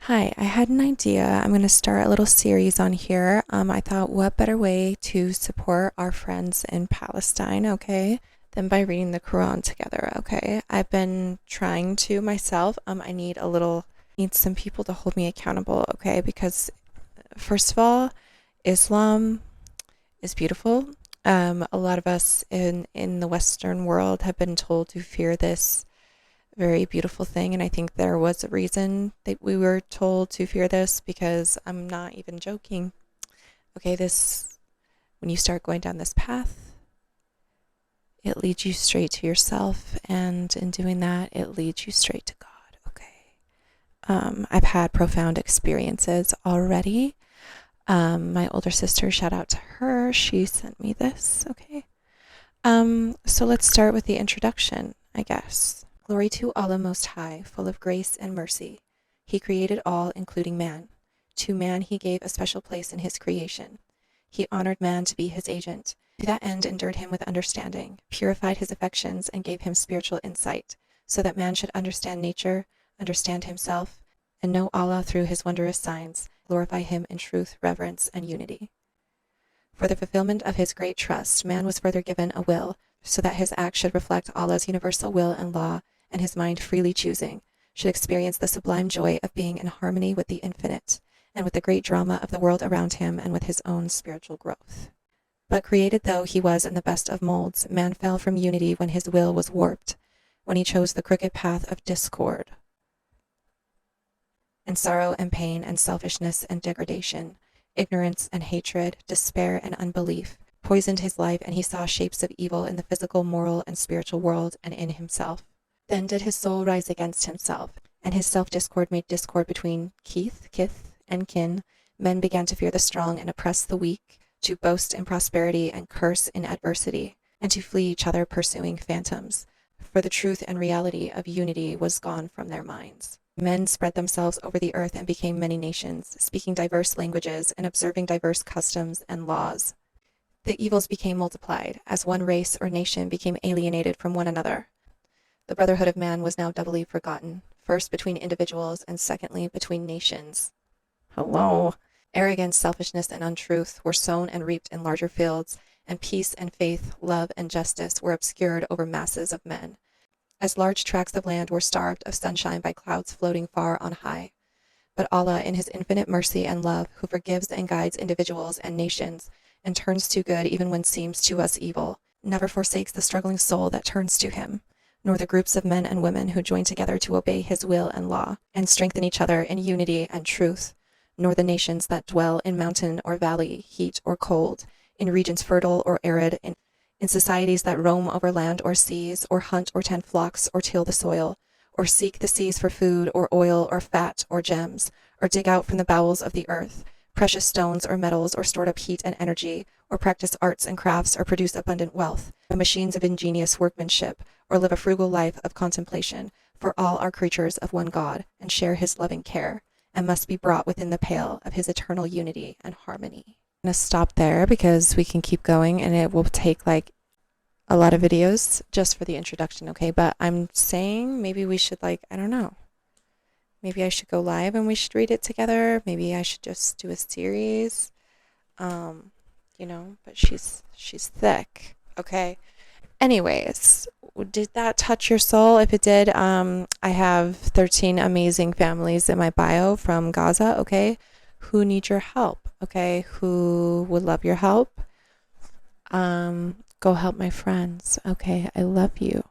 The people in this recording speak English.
Hi, I had an idea. I'm going to start a little series on here. I thought, what better way to support our friends in Palestine, okay, than by reading the Quran together, okay? I've been trying to myself. Need some people to hold me accountable, okay? Because first of all, Islam is beautiful. A lot of us in the Western world have been told to fear this very beautiful thing. And I think there was a reason that we were told to fear this because I'm not even joking. Okay, when you start going down this path, it leads you straight to yourself. And in doing that, it leads you straight to God. Okay. I've had profound experiences already. My older sister, shout out to her. She sent me this. Okay. So let's start with the introduction, I guess. Glory to Allah Most High, full of grace and mercy. He created all, including man. To man he gave a special place in his creation. He honored man to be his agent. To that end endured him with understanding, purified his affections, and gave him spiritual insight, so that man should understand nature, understand himself, and know Allah through his wondrous signs, glorify him in truth, reverence, and unity. For the fulfillment of his great trust, man was further given a will, so that his acts should reflect Allah's universal will and law, and his mind freely choosing, should experience the sublime joy of being in harmony with the infinite, and with the great drama of the world around him, and with his own spiritual growth. But created though he was in the best of molds, man fell from unity when his will was warped, when he chose the crooked path of discord, and sorrow and pain and selfishness and degradation, ignorance and hatred, despair and unbelief, poisoned his life, and he saw shapes of evil in the physical, moral, and spiritual world, and in himself. Then did his soul rise against himself, and his self-discord made discord between kith, and kin. Men began to fear the strong and oppress the weak, to boast in prosperity and curse in adversity, and to flee each other pursuing phantoms. For the truth and reality of unity was gone from their minds. Men spread themselves over the earth and became many nations, speaking diverse languages and observing diverse customs and laws. The evils became multiplied, as one race or nation became alienated from one another. The brotherhood of man was now doubly forgotten, first between individuals and secondly between nations. Hello. Arrogance, selfishness, and untruth were sown and reaped in larger fields, and peace and faith, love and justice were obscured over masses of men, as large tracts of land were starved of sunshine by clouds floating far on high. But Allah, in his infinite mercy and love, who forgives and guides individuals and nations, and turns to good even when seems to us evil, never forsakes the struggling soul that turns to him, nor the groups of men and women who join together to obey his will and law, and strengthen each other in unity and truth, nor the nations that dwell in mountain or valley, heat or cold, in regions fertile or arid, in societies that roam over land or seas, or hunt or tend flocks, or till the soil, or seek the seas for food, or oil, or fat, or gems, or dig out from the bowels of the earth precious stones or metals, or stored up heat and energy, or practice arts and crafts, or produce abundant wealth, or machines of ingenious workmanship, or live a frugal life of contemplation, for all are creatures of one God, and share his loving care, and must be brought within the pale of his eternal unity and harmony. I'm going to stop there because we can keep going and it will take like a lot of videos just for the introduction, okay? But I'm saying maybe we should I don't know. Maybe I should go live and we should read it together. Maybe I should just do a series. But she's thick, okay? Anyways, did that touch your soul? If it did, I have 13 amazing families in my bio from Gaza, okay? Who need your help, okay? Who would love your help? Go help my friends, okay? I love you.